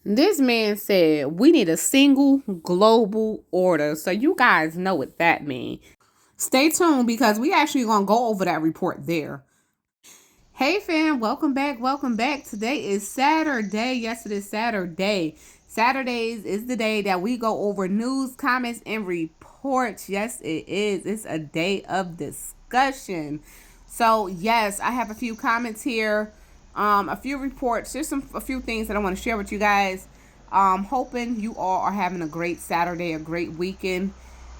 This man said we need a single global order. So you guys know what that means. Stay tuned because we actually gonna go over that report there. Hey fam, welcome back. Welcome back. Today is Saturday. Yes, it is Saturday. Saturdays is the day that we go over news, comments, and reports. Yes, it is. It's a day of discussion. So yes, I have a few comments here, a few reports. There's a few things that I want to share with you guys. Hoping you all are having a great Saturday, a great weekend.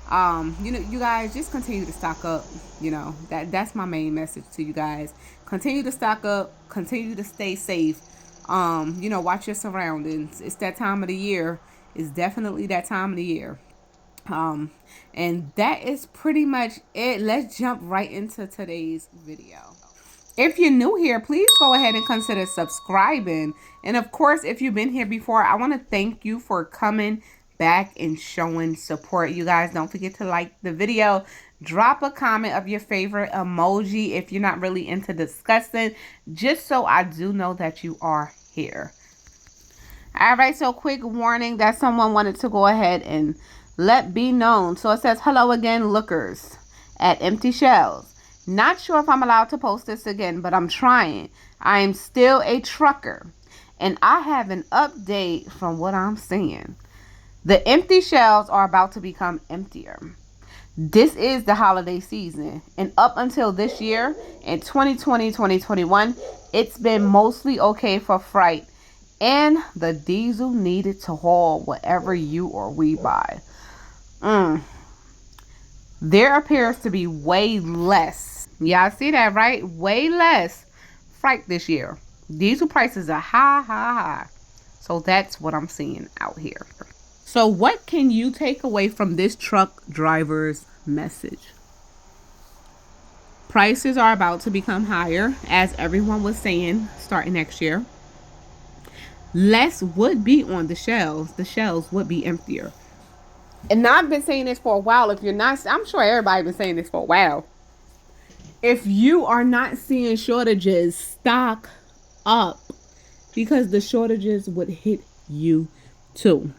You guys just continue to stock up. That's my main message to you guys. Continue to stock up, continue to stay safe. Watch your surroundings. It's that time of the year. It's definitely that time of the year. And that is pretty much it. Let's jump right into today's video. If you're new here, please go ahead and consider subscribing. And of course, if you've been here before, I want to thank you for coming back and showing support. You guys, don't forget to like the video. Drop a comment of your favorite emoji if you're not really into discussing, just so I do know that you are here. All right, so quick warning that someone wanted to go ahead and let be known. So it says, hello again, lookers at Empty Shelves. Not sure if I'm allowed to post this again, but I'm trying. I am still a trucker, and I have an update from what I'm seeing. The empty shelves are about to become emptier. This is the holiday season, and up until this year, in 2020, 2021, it's been mostly okay for freight, and the diesel needed to haul whatever you or we buy. There appears to be way less. Y'all see that, right? Way less freight this year. Diesel prices are high. So that's what I'm seeing out here. So what can you take away from this truck driver's message? Prices are about to become higher, as everyone was saying, starting next year. Less would be on the shelves. The shelves would be emptier. And I've been saying this for a while. If you're not, I'm sure everybody's been saying this for a while. If you are not seeing shortages, stock up, because the shortages would hit you too.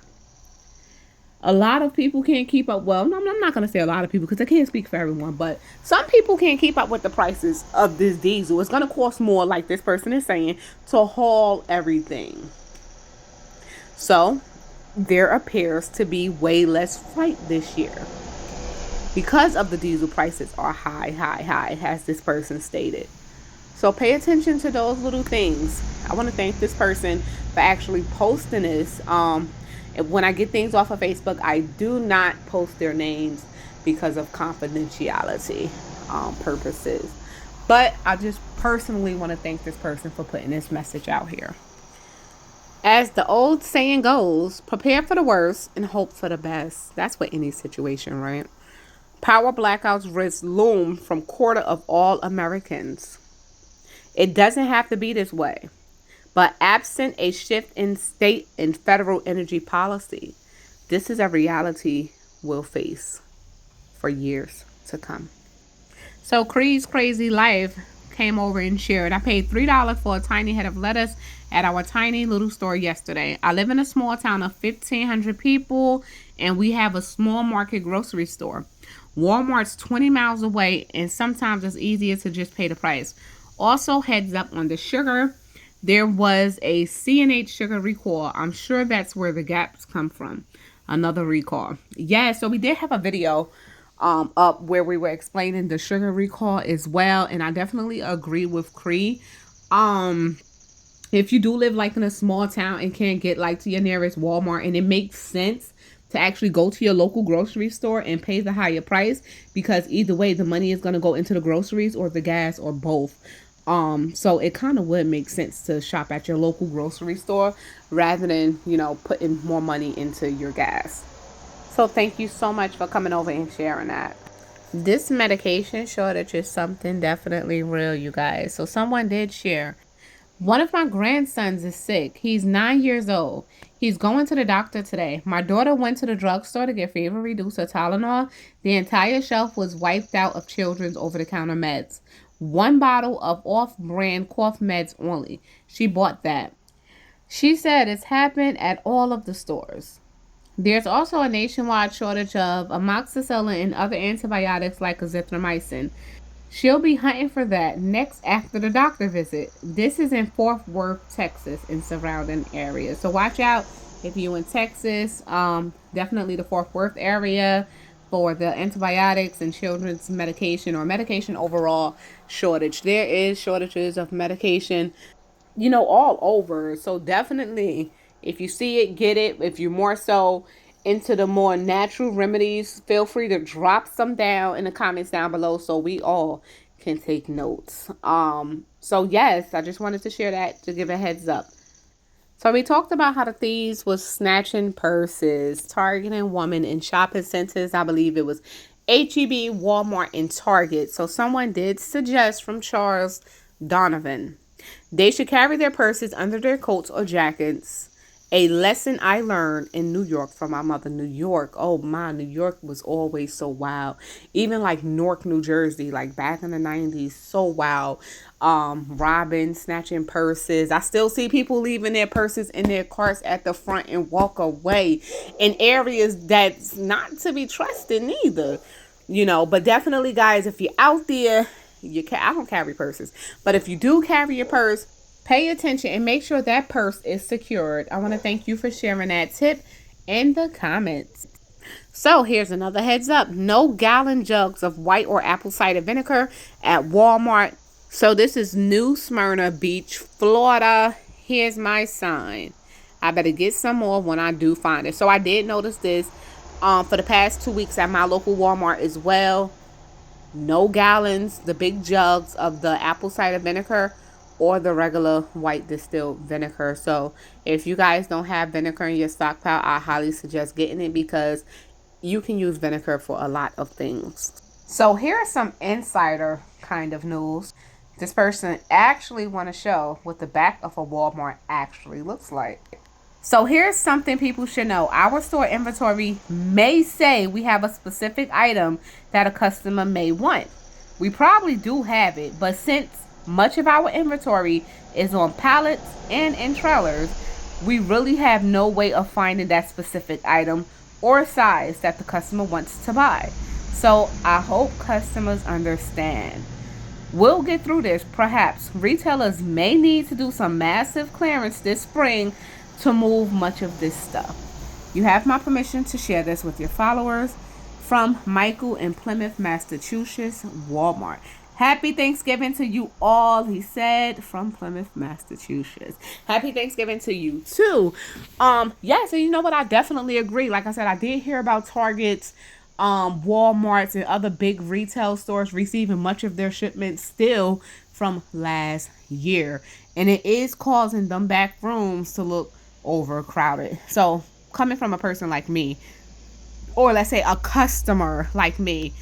A lot of people can't keep up. Well, no, I'm not going to say a lot of people because I can't speak for everyone. But some people can't keep up with the prices of this diesel. It's going to cost more, like this person is saying, to haul everything. So there appears to be way less freight this year because of the diesel prices are high, as this person stated. So pay attention to those little things. I want to thank this person for actually posting this. When I get things off of Facebook, I do not post their names because of confidentiality purposes. But I just personally want to thank this person for putting this message out here. As the old saying goes, prepare for the worst and hope for the best. That's what any situation, right? Power blackouts risk loom from quarter of all Americans. It doesn't have to be this way. But absent a shift in state and federal energy policy, this is a reality we'll face for years to come. So Creed's Crazy Life came over and shared. I paid $3 for a tiny head of lettuce at our tiny little store yesterday. I live in a small town of 1,500 people, and we have a small market grocery store. Walmart's 20 miles away, and sometimes it's easier to just pay the price. Also, heads up on the sugar. There was a C&H sugar recall. I'm sure that's where the gaps come from. Another recall. Yeah, so we did have a video up where we were explaining the sugar recall as well. And I definitely agree with Cree. If you do live like in a small town and can't get like to your nearest Walmart, and it makes sense to actually go to your local grocery store and pay the higher price, because either way the money is going to go into the groceries or the gas or both. So it kind of would make sense to shop at your local grocery store rather than, putting more money into your gas. So thank you so much for coming over and sharing that. This medication shortage is something definitely real, you guys. So someone did share. One of my grandsons is sick. He's 9 years old. He's going to the doctor today. My daughter went to the drugstore to get fever reducer Tylenol. The entire shelf was wiped out of children's over-the-counter meds. One bottle of off-brand cough meds only. She bought that. She said it's happened at all of the stores. There's also a nationwide shortage of amoxicillin and other antibiotics like azithromycin. She'll be hunting for that next after the doctor visit. This is in Fort Worth, Texas, and surrounding areas. So watch out if you're in Texas. Definitely the Fort Worth area for the antibiotics and children's medication or medication overall shortage. There is shortages of medication, all over. So definitely, if you see it, get it. If you're more so into the more natural remedies, feel free to drop some down in the comments down below so we all can take notes. So yes, I just wanted to share that to give a heads up. So we talked about how the thieves was snatching purses, targeting women in shopping centers. I believe it was HEB, Walmart, and Target. So someone did suggest from Charles Donovan, they should carry their purses under their coats or jackets. A lesson I learned in New York from my mother. New York, oh my, New York was always so wild. Even like Newark, New Jersey, like back in the 90s, so wild. Robbing, snatching purses. I still see people leaving their purses in their carts at the front and walk away in areas that's not to be trusted neither. But definitely, guys, if you're out there, I don't carry purses, but if you do carry your purse, pay attention and make sure that purse is secured. I want to thank you for sharing that tip in the comments. So here's another heads up. No gallon jugs of white or apple cider vinegar at Walmart. So this is New Smyrna Beach, Florida. Here's my sign. I better get some more when I do find it. So I did notice this for the past 2 weeks at my local Walmart as well. No gallons, the big jugs of the apple cider vinegar or the regular white distilled vinegar. So if you guys don't have vinegar in your stockpile, I highly suggest getting it because you can use vinegar for a lot of things. So here's some insider kind of news. This person actually want to show what the back of a Walmart actually looks like. So here's something people should know. Our store inventory may say we have a specific item that a customer may want. We probably do have it, but since much of our inventory is on pallets and in trailers, we really have no way of finding that specific item or size that the customer wants to buy. So I hope customers understand. We'll get through this. Perhaps retailers may need to do some massive clearance this spring to move much of this stuff. You have my permission to share this with your followers. From Michael in Plymouth, Massachusetts, Walmart. Happy Thanksgiving to you all, he said, from Plymouth, Massachusetts. Happy Thanksgiving to you too. Yeah, so you know what? I definitely agree. Like I said, I did hear about Targets, Walmarts, and other big retail stores receiving much of their shipments still from last year. And it is causing them back rooms to look overcrowded. So coming from a person like me, or let's say a customer like me,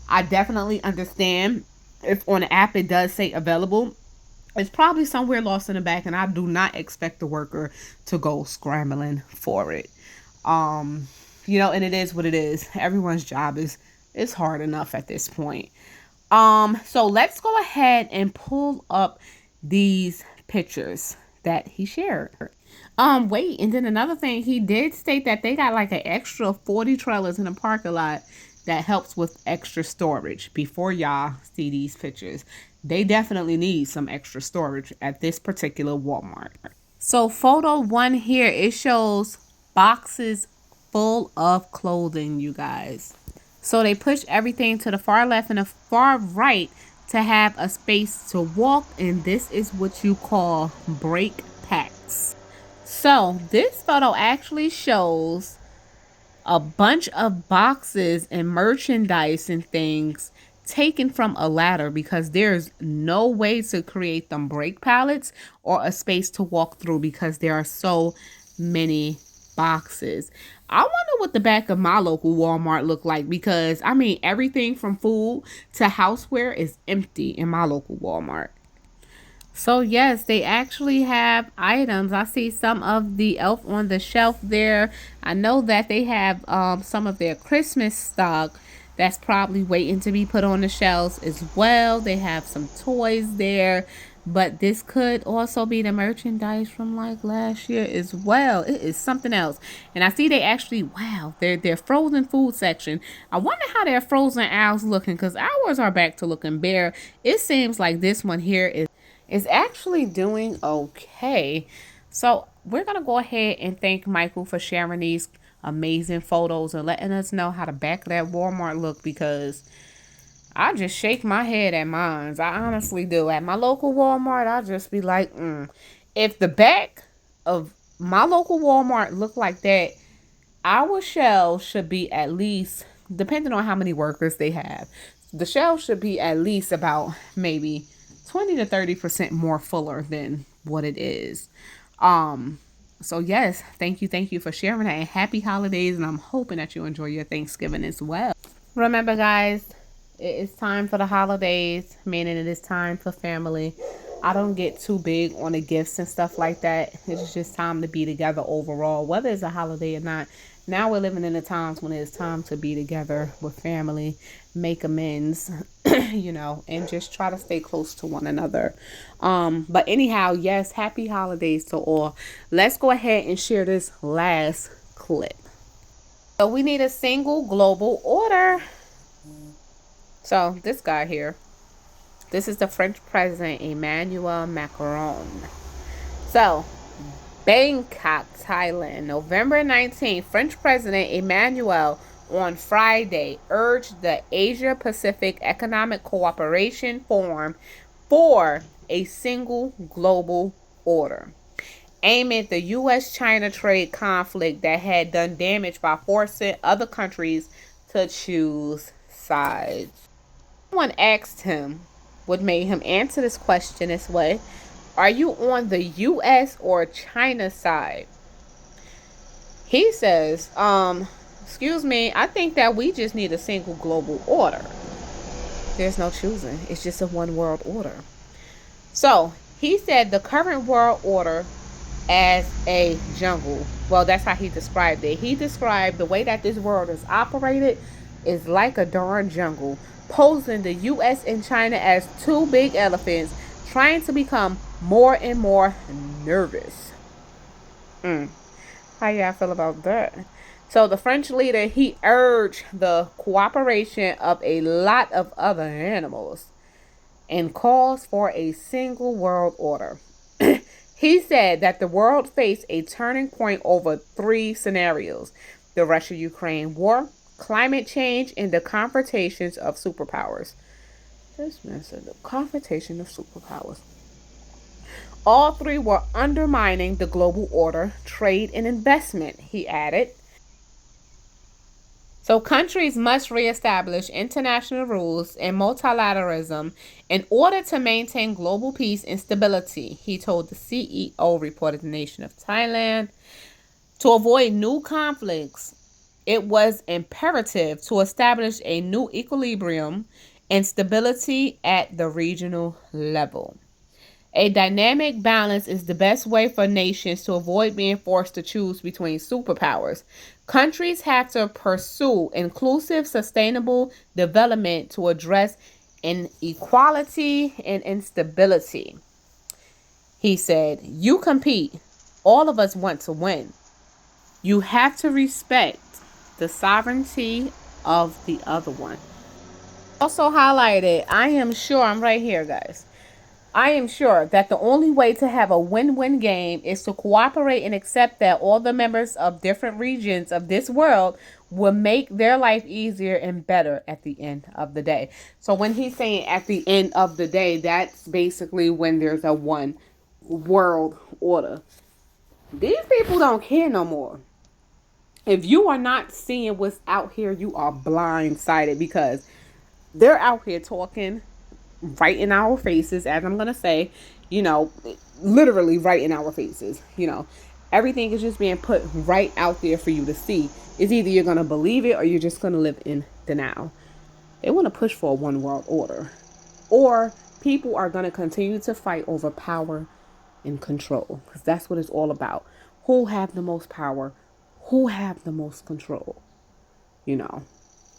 I definitely understand if on the app it does say available. It's probably somewhere lost in the back, and I do not expect the worker to go scrambling for it. And it is what it is. Everyone's job is hard enough at this point. So let's go ahead and pull up these pictures that he shared. Wait, and then another thing, he did state that they got like an extra 40 trailers in the parking lot that helps with extra storage. Before y'all see these pictures, they definitely need some extra storage at this particular Walmart. So photo 1 here, it shows boxes full of clothing, you guys. So they push everything to the far left and the far right to have a space to walk, and this is what you call break packs. So this photo actually shows a bunch of boxes and merchandise and things taken from a ladder because there's no way to create them break pallets or a space to walk through because there are so many boxes. I wonder what the back of my local Walmart look like because everything from food to houseware is empty in my local Walmart. So yes, they actually have items. I see some of the Elf on the Shelf there. I know that they have some of their Christmas stock that's probably waiting to be put on the shelves as well. They have some toys there. But this could also be the merchandise from like last year as well. It is something else. And I see they actually, wow, their frozen food section. I wonder how their frozen aisles looking, because ours are back to looking bare. It seems like this one here is actually doing okay. So we're going to go ahead and thank Michael for sharing these amazing photos and letting us know how the back of that Walmart look, because I just shake my head at mine. I honestly do. At my local Walmart, I just be like, if the back of my local Walmart look like that, our shelves should be at least, depending on how many workers they have, the shelves should be at least about maybe 20 to 30% more fuller than what it is. So yes, thank you for sharing that, and happy holidays, and I'm hoping that you enjoy your Thanksgiving as well. Remember, guys, it is time for the holidays, meaning it is time for family. I don't get too big on the gifts and stuff like that. It's just time to be together overall, whether it's a holiday or not. Now we're living in the times when it's time to be together with family, make amends, you know, and just try to stay close to one another. But anyhow, yes, happy holidays to all. Let's go ahead and share this last clip. So we need a single global order. So this guy here, this is the French President Emmanuel Macron. So Bangkok, Thailand, November 19th, French President Emmanuel on Friday urged the Asia-Pacific Economic Cooperation Forum for a single global order, amid the U.S.-China trade conflict that had done damage by forcing other countries to choose sides. Someone asked him what made him answer this question this way: are you on the U.S. or China side? He says, excuse me, I think that we just need a single global order. There's no choosing. It's just a one world order. So he said the current world order as a jungle. Well, that's how he described it. He described the way that this world is operated is like a darn jungle, posing the U.S. and China as two big elephants trying to become more and more nervous. How y'all feel about that? So the French leader, he urged the cooperation of a lot of other animals and calls for a single world order. He said that the world faced a turning point over three scenarios: the Russia-Ukraine war, climate change, and the confrontations of superpowers. This man said the confrontation of superpowers. All three were undermining the global order, trade, and investment, he added. So countries must reestablish international rules and multilateralism in order to maintain global peace and stability, he told the CEO, reported the nation of Thailand. To avoid new conflicts, it was imperative to establish a new equilibrium and stability at the regional level. A dynamic balance is the best way for nations to avoid being forced to choose between superpowers. Countries have to pursue inclusive, sustainable development to address inequality and instability. He said, you compete. All of us want to win. You have to respect the sovereignty of the other one. Also highlighted, I am sure, I'm right here, guys. I am sure that the only way to have a win-win game is to cooperate and accept that all the members of different regions of this world will make their life easier and better at the end of the day. So when he's saying at the end of the day, that's basically when there's a one world order. These people don't care no more. If you are not seeing what's out here, you are blindsided, because they're out here talking right in our faces, as I'm going to say, you know, literally right in our faces. You know, everything is just being put right out there for you to see. It's either you're going to believe it or you're just going to live in denial. They want to push for a one world order, or people are going to continue to fight over power and control, because that's what it's all about. Who have the most power? Who have the most control? You know,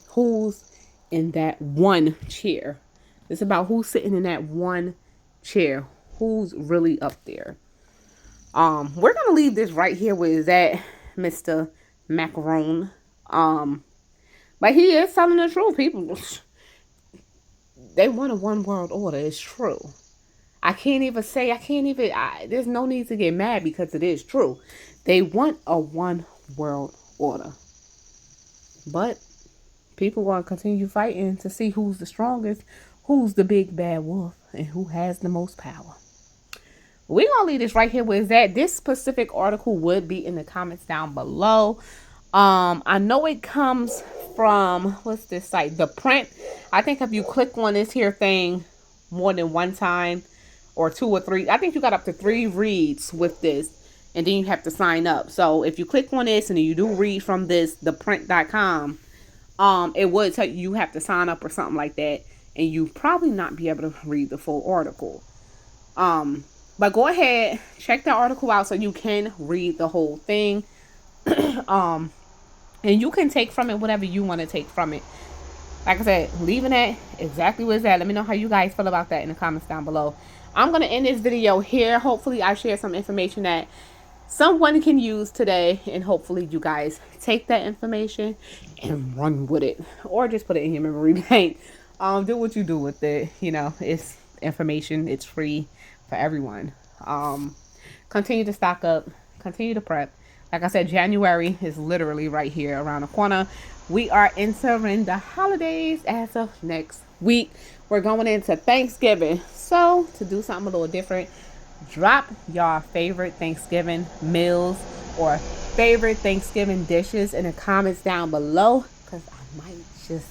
who's in that one chair? It's about who's sitting in that one chair. who's really up there. We're gonna leave this right here where it's at, Mr. Macaron. But he is telling the truth. People, they want a one world order. It's true. There's no need to get mad because it is true. They want a one world order. But people want to continue fighting to see who's the strongest, who's the big bad wolf, and who has the most power. We're going to leave this right here where it's at. This specific article would be in the comments down below. I know it comes from, what's this site? The Print. I think if you click on this here thing more than one time, or 2 or 3, I think you got up to 3 reads with this, and then you have to sign up. So if you click on this and you do read from this, theprint.com, it would tell you have to sign up or something like that, and you probably not be able to read the full article. But go ahead, check the article out so you can read the whole thing. And you can take from it whatever you want to take from it. Like I said, leaving it exactly where it's at. Let me know how you guys feel about that in the comments down below. I'm going to end this video here. Hopefully I share some information that someone can use today, and hopefully you guys take that information and run with it, or just put it in your memory bank. Do what you do with it. You know, it's information. It's free for everyone. Continue to stock up, continue to prep. Like I said, January is literally right here around the corner. We are entering the holidays as of next week. We're going into Thanksgiving. So to do something a little different, drop your favorite Thanksgiving meals or favorite Thanksgiving dishes in the comments down below, because I might just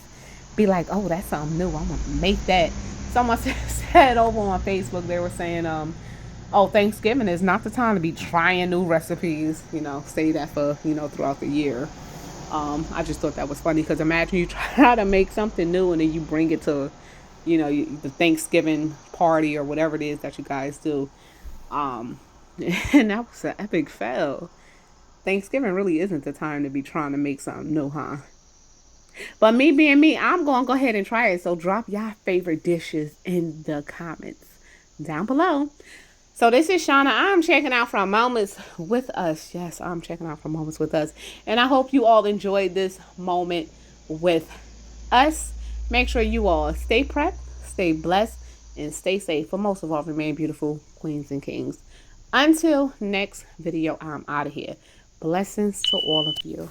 be like, oh, that's something new, I'm gonna make that. Someone said over on Facebook, they were saying oh, Thanksgiving is not the time to be trying new recipes, you know, say that for, you know, throughout the year. I just thought that was funny, because imagine you try to make something new and then you bring it to, you know, the Thanksgiving party or whatever it is that you guys do. And that was an epic fail. Thanksgiving really isn't the time to be trying to make something new, huh? But me being me, I'm going to go ahead and try it. So drop your favorite dishes in the comments down below. So this is Shauna. I'm checking out from Moments with Us. Yes, I'm checking out from Moments with Us. And I hope you all enjoyed this moment with us. Make sure you all stay prepped, stay blessed, and stay safe. But most of all, remain beautiful queens and kings. Until next video, I'm out of here. Blessings to all of you.